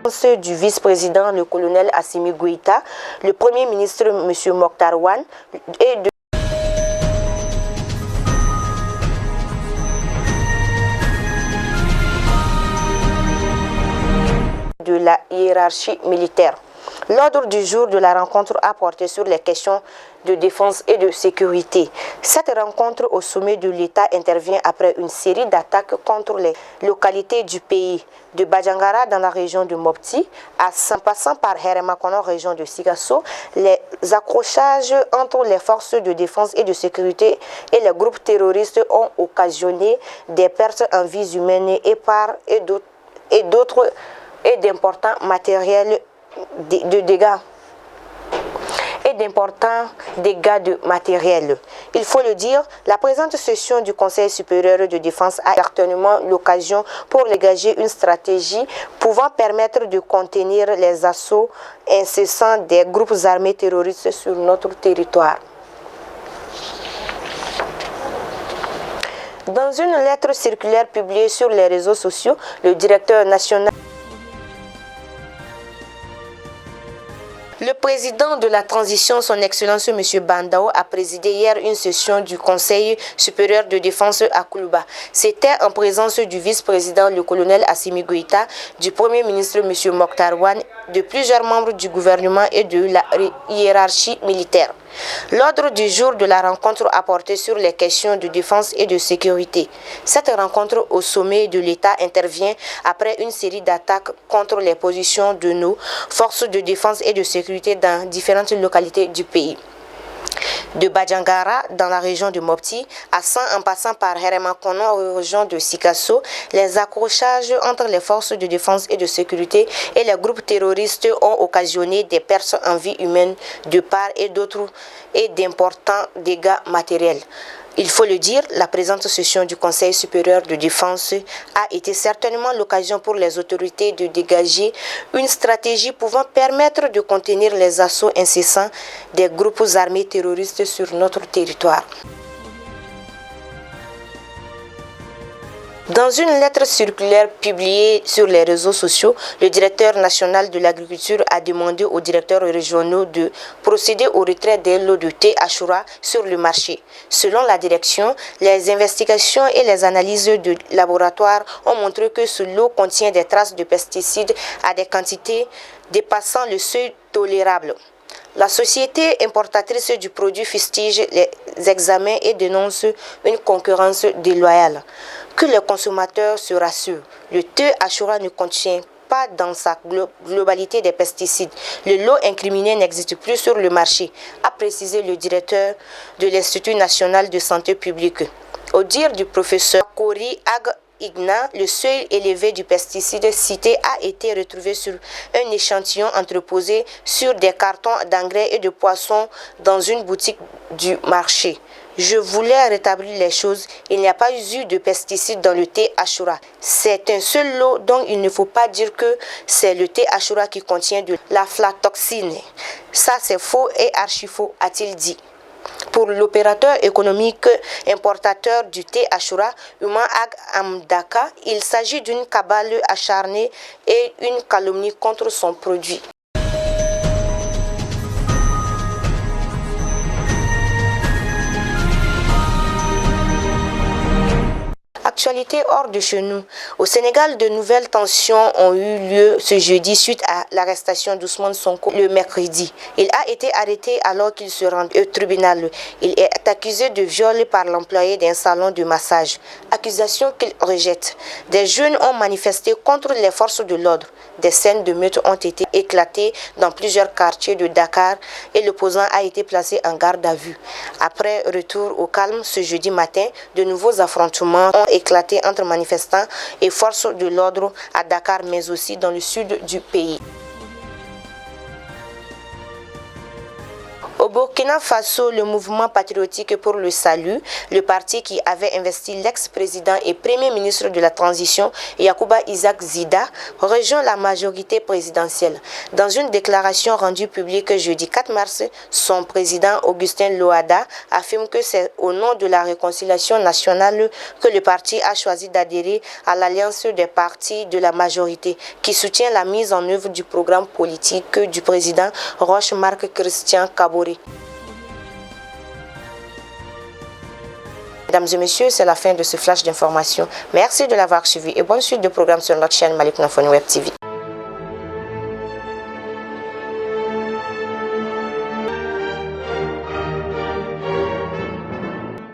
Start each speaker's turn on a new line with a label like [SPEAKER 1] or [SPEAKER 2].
[SPEAKER 1] Du vice-président, le colonel Assimi Goïta, le premier ministre, M. Mokhtar Wane, et de la hiérarchie militaire. L'ordre du jour de la rencontre a porté sur les questions de défense et de sécurité. Cette rencontre au sommet de l'État intervient après une série d'attaques contre les localités du pays, de Badjangara dans la région de Mopti, en passant par Heremakono, région de Sigasso. Les accrochages entre les forces de défense et de sécurité et les groupes terroristes ont occasionné des pertes en vies humaines et d'importants matériels de dégâts et d'importants dégâts de matériel. Il faut le dire, la présente session du Conseil supérieur de défense a certainement l'occasion pour dégager une stratégie pouvant permettre de contenir les assauts incessants des groupes armés terroristes sur notre territoire. Dans une lettre circulaire publiée sur les réseaux sociaux, le directeur national Le président de la transition, son Excellence M. Bandao, a présidé hier une session du Conseil supérieur de défense à Koulouba. C'était en présence du vice-président, le colonel Assimi Goïta, du premier ministre M. Mokhtar Wane, de plusieurs membres du gouvernement et de la hiérarchie militaire. L'ordre du jour de la rencontre a porté sur les questions de défense et de sécurité. Cette rencontre au sommet de l'État intervient après une série d'attaques contre les positions de nos forces de défense et de sécurité dans différentes localités du pays. De Badjangara, dans la région de Mopti, en passant par Heremakono, région de Sikasso, les accrochages entre les forces de défense et de sécurité et les groupes terroristes ont occasionné des pertes en vie humaine de part et d'autre et d'importants dégâts matériels. Il faut le dire, la présente session du Conseil supérieur de défense a été certainement l'occasion pour les autorités de dégager une stratégie pouvant permettre de contenir les assauts incessants des groupes armés terroristes sur notre territoire. Dans une lettre circulaire publiée sur les réseaux sociaux, le directeur national de l'agriculture a demandé aux directeurs régionaux de procéder au retrait des lots de thé Ashura sur le marché. Selon la direction, les investigations et les analyses de laboratoire ont montré que ce lot contient des traces de pesticides à des quantités dépassant le seuil tolérable. La société importatrice du produit fustige les examens et dénonce une concurrence déloyale. Que les consommateurs se rassurent, le thé Ashura ne contient pas dans sa globalité des pesticides. Le lot incriminé n'existe plus sur le marché, a précisé le directeur de l'Institut national de santé publique. Au dire du professeur Kori Igna, le seuil élevé du pesticide cité a été retrouvé sur un échantillon entreposé sur des cartons d'engrais et de poissons dans une boutique du marché. Je voulais rétablir les choses. Il n'y a pas eu de pesticides dans le thé Ashura. C'est un seul lot, donc il ne faut pas dire que c'est le thé Ashura qui contient de l'aflatoxine. Ça, c'est faux et archi faux, a-t-il dit. Pour l'opérateur économique importateur du thé Ashura, Oumar Ag Amdaka, il s'agit d'une cabale acharnée et une calomnie contre son produit. Actualité hors de chez nous. Au Sénégal, de nouvelles tensions ont eu lieu ce jeudi suite à l'arrestation d'Ousmane Sonko le mercredi. Il a été arrêté alors qu'il se rendait au tribunal. Il est accusé de viol par l'employé d'un salon de massage. Accusation qu'il rejette. Des jeunes ont manifesté contre les forces de l'ordre. Des scènes de meurtre ont été éclatées dans plusieurs quartiers de Dakar et l'opposant a été placé en garde à vue. Après retour au calme ce jeudi matin, de nouveaux affrontements ont éclaté entre manifestants et forces de l'ordre à Dakar, mais aussi dans le sud du pays. Au Burkina Faso, le mouvement patriotique pour le salut, le parti qui avait investi l'ex-président et premier ministre de la transition, Yacouba Isaac Zida, rejoint la majorité présidentielle. Dans une déclaration rendue publique jeudi 4 mars, son président Augustin Loada affirme que c'est au nom de la réconciliation nationale que le parti a choisi d'adhérer à l'alliance des partis de la majorité qui soutient la mise en œuvre du programme politique du président Roch-Marc Christian Kaboré. Mesdames et messieurs, c'est la fin de ce flash d'information. Merci de l'avoir suivi et bonne suite de programmes sur notre chaîne Malik Nafoni Web TV.